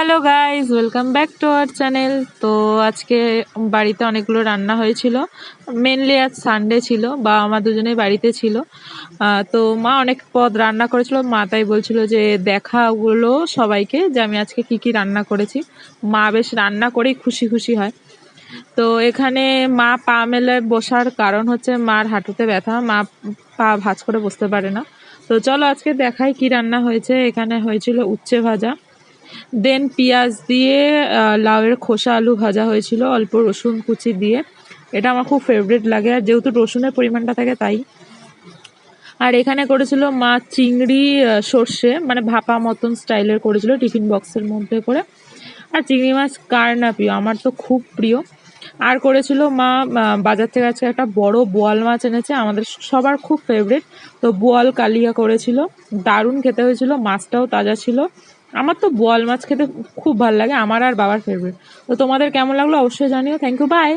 Hello guys, welcome back to our channel. তো আজকে বাড়িতে অনেকগুলো রান্না হয়েছিল। মেনলি আজ সানডে ছিল, বা আমার দুজনেই বাড়িতে ছিল। তো মা অনেক পদ রান্না করেছিল। মা তাই বলছিল যে দেখা ওগুলো সবাইকে যে আমি আজকে কি কি রান্না করেছি। মা বেশ রান্না করেই খুশি খুশি হয়। তো এখানে মা পা মেলে বসার কারণ হচ্ছে মার হাঁটুতে ব্যথা, মা পা ভাঁজ করে বসতে পারে না। তো চলো আজকে দেখাই কি রান্না হয়েছে। এখানে হয়েছিল উচ্ছে ভাজা, দেন পেঁয়াজ দিয়ে লাউয়ের খোসা আলু ভাজা হয়েছিল অল্প রসুন কুচি দিয়ে। এটা আমার খুব ফেভারিট লাগে, আর যেহেতু রসুনের পরিমাণটা থাকে তাই। আর এখানে করেছিল মা চিংড়ি সর্ষে, মানে ভাপা মতন স্টাইলের করেছিল টিফিন বক্সের মধ্যে করে। আর চিংড়ি মাছ কার না প্রিয়, আমার তো খুব প্রিয়। আর করেছিল মা বাজার থেকে আজকে একটা বড় বোয়াল মাছ এনেছে, আমাদের সবার খুব ফেভারিট। তো বোয়াল কালিয়া করেছিল, দারুণ খেতে হয়েছিল, মাছটাও তাজা ছিল। আমার তো বোয়াল মাছ খেতে খুব ভালো লাগে, আমার আর বাবার ফেভারিট। তো তোমাদের কেমন লাগলো অবশ্যই জানিও। Thank you, by.